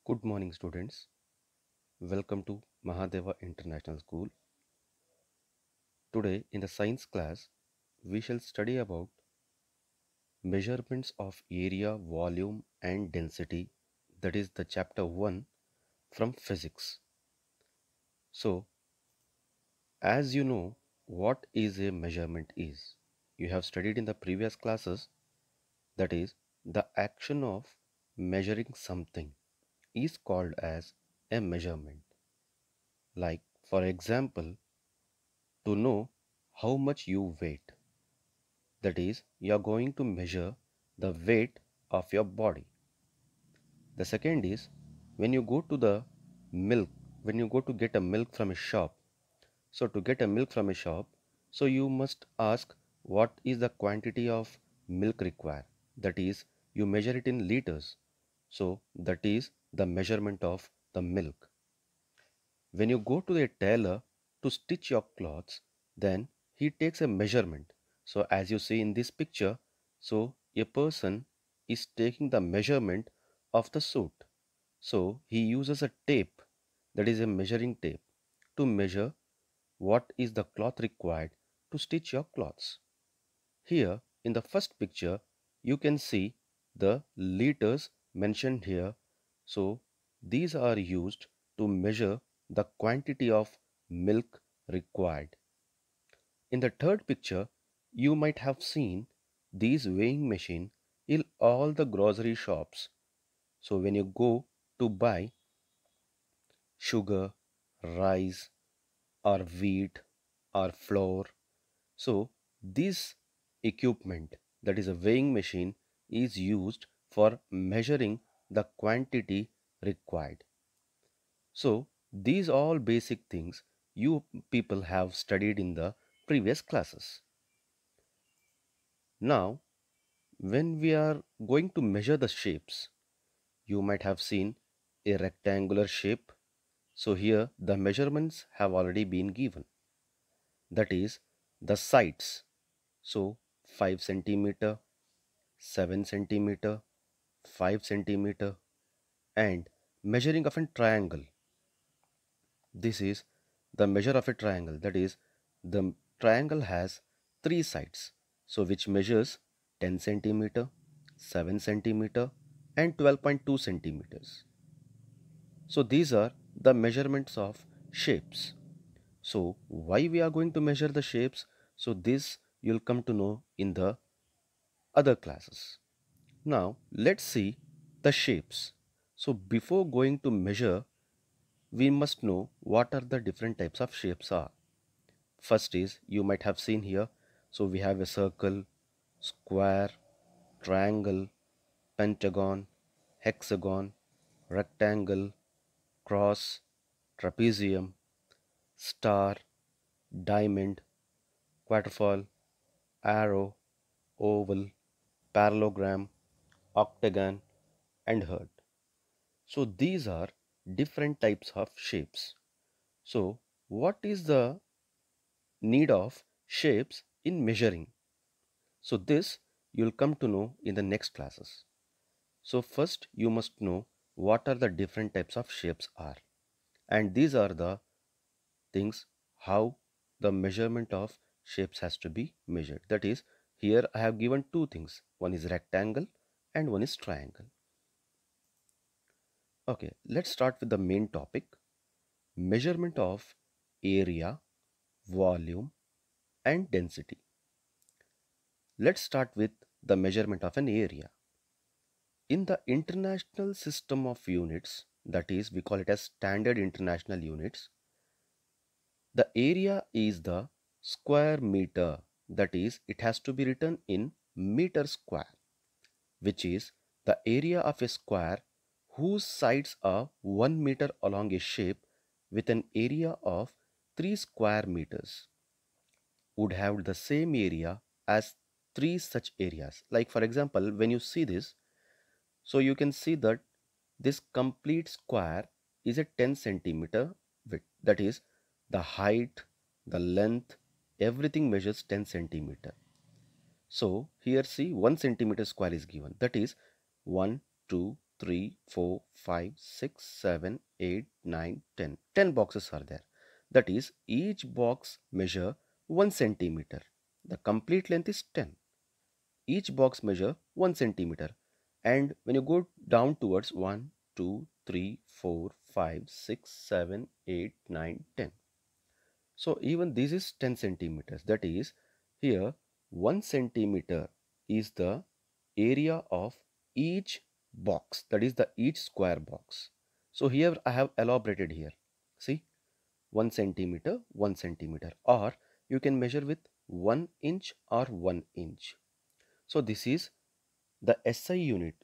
Good morning, students. Welcome to Mahadeva International School. Today, in the science class, we shall study about measurements of area, volume, and density. That is the chapter 1 from physics. So, as you know, what is a measurement is? You have studied in the previous classes, that is, the action of measuring something is called as a measurement. Like, for example, to know how much you weight. That is, you are going to measure the weight of your body. The second is when you go to the milk, when you go to get a milk from a shop. So to get a milk from a shop, so you must ask what is the quantity of milk required. That is, you measure it in liters. So that is the measurement of the milk. When you go to a tailor to stitch your clothes, then he takes a measurement. So as you see in this picture, so a person is taking the measurement of the suit. So he uses a tape, that is a measuring tape, to measure what is the cloth required to stitch your clothes. Here in the first picture, you can see the liters mentioned here. So these are used to measure the quantity of milk required. In the third picture, you might have seen these weighing machine in all the grocery shops. So when you go to buy sugar, rice, or wheat, or flour, so this equipment, that is a weighing machine, is used for measuring the quantity required. So these all basic things you people have studied in the previous classes. Now, when we are going to measure the shapes, you might have seen a rectangular shape. So here the measurements have already been given. That is the sides. So 5 centimeter, 7 centimeter, 5 centimeter, and measuring of a triangle. This is the measure of a triangle. That is, the triangle has three sides. So which measures 10 centimeter, 7 centimeter, and 12.2 centimeters. So these are the measurements of shapes. So why we are going to measure the shapes? So this you'll come to know in the other classes. Now let's see the shapes. So before going to measure, we must know what are the different types of shapes are. First is, you might have seen here, so we have a circle, square, triangle, pentagon, hexagon, rectangle, cross, trapezium, star, diamond, quadrilateral, arrow, oval, parallelogram, octagon, and heart. So these are different types of shapes. So what is the need of shapes in measuring? So this you'll come to know in the next classes. So first you must know what are the different types of shapes are. And these are the things how the measurement of shapes has to be measured. That is, here I have given two things. One is rectangle and one is triangle. Okay, let's start with the main topic. Measurement of area, volume, and density. Let's start with the measurement of an area. In the international system of units, that is, we call it as standard international units, the area is the square meter. That is, it has to be written in meter square, which is the area of a square whose sides are 1 meter along a shape with an area of 3 square meters would have the same area as three such areas. Like for example, when you see this, so you can see that this complete square is a 10 centimeter width. That is, the height, the length, everything measures 10 centimeter. So here see 1 centimeter square is given. That is 1, 2, 3, 4, 5, 6, 7, 8, 9, 10. 10 boxes are there. That is, each box measure 1 centimeter. The complete length is 10. Each box measure 1 centimeter. And when you go down towards 1, 2, 3, 4, 5, 6, 7, 8, 9, 10. So even this is 10 centimeters. That is, here 1 centimeter is the area of each box. That is the each square box. So here I have elaborated here. See, 1 centimeter, 1 centimeter. Or you can measure with 1 inch or 1 inch. So this is the SI unit.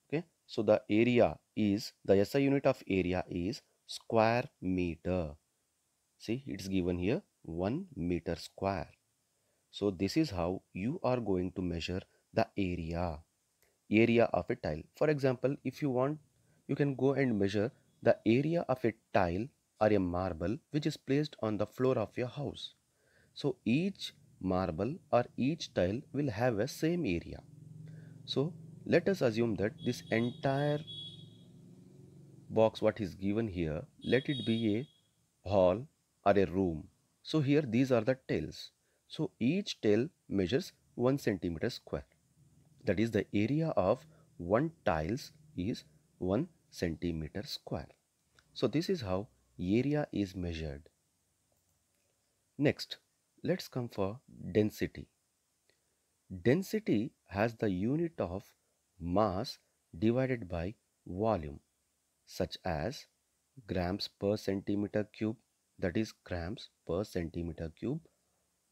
Okay. So the SI unit of area is square meter. See, it's given here 1 meter square. So this is how you are going to measure the area of a tile. For example, if you want, you can go and measure the area of a tile or a marble which is placed on the floor of your house. So each marble or each tile will have a same area. So let us assume that this entire box what is given here, let it be a hall or a room. So here these are the tails. So each tail measures 1 centimeter square. That is, the area of one tiles is 1 centimeter square. So this is how area is measured. Next, let's come for density. Density has the unit of mass divided by volume, such as grams per centimeter cube, that is grams per centimeter cube,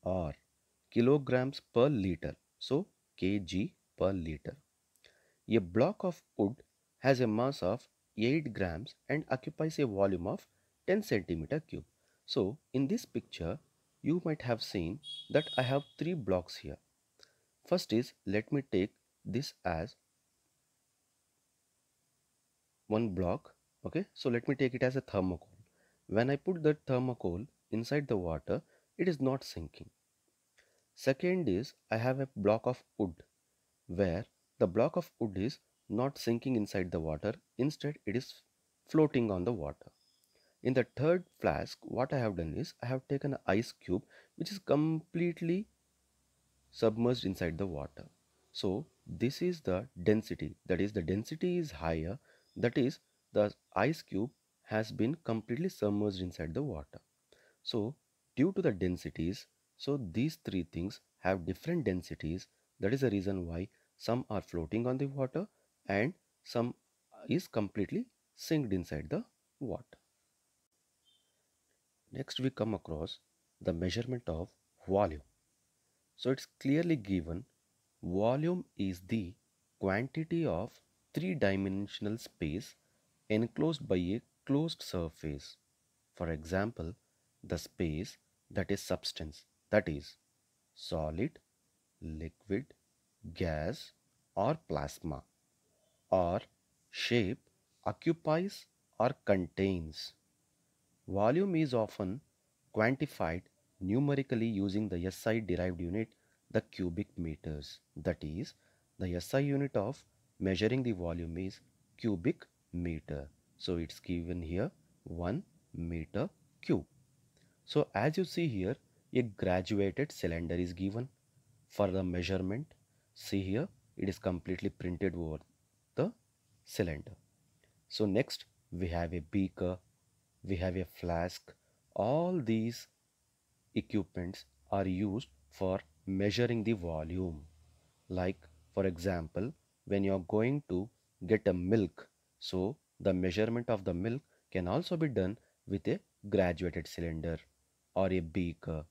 or kilograms per liter, so kg per liter. A block of wood has a mass of 8 grams and occupies a volume of 10 centimeter cube. So in this picture you might have seen that I have 3 blocks here. First is, let me take this as one block. Okay, so let me take it as a thermocol. When I put the thermocol inside the water, it is not sinking. Second is, I have a block of wood where the block of wood is not sinking inside the water, instead it is floating on the water. In the third flask, what I have done is I have taken an ice cube which is completely submerged inside the water. So this is the density, that is, the density is higher, that is, the ice cube has been completely submerged inside the water. So due to the densities, so these three things have different densities. That is the reason why some are floating on the water and some is completely sinked inside the water. Next we come across the measurement of volume. So it's clearly given, volume is the quantity of three-dimensional space enclosed by a closed surface. For example, the space that is substance, that is solid, liquid, gas or plasma, or shape, occupies or contains. Volume is often quantified numerically using the SI derived unit, the cubic meters. That is, the SI unit of measuring the volume is cubic meter. So it's given here 1 meter cube. So as you see here, a graduated cylinder is given for the measurement. See here, it is completely printed over the cylinder. So next we have a beaker, we have a flask. All these equipments are used for measuring the volume. Like for example, when you are going to get a milk, so the measurement of the milk can also be done with a graduated cylinder or a beaker.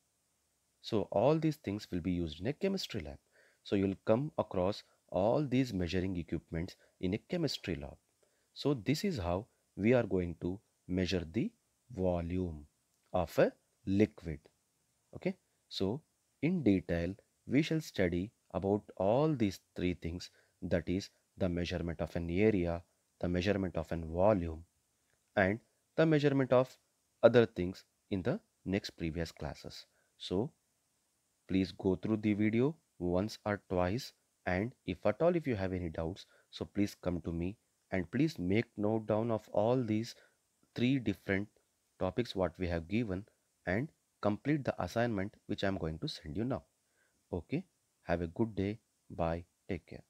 So all these things will be used in a chemistry lab. So you'll come across all these measuring equipments in a chemistry lab. So this is how we are going to measure the volume of a liquid. Okay. So in detail, we shall study about all these three things, that is the measurement of an area, the measurement of an volume, and the measurement of other things in the next previous classes. So please go through the video once or twice, and if at all if you have any doubts, so please come to me And please make note down of all these three different topics what we have given and complete the assignment which I'm going to send you now. Okay, have a good day. Bye. Take care.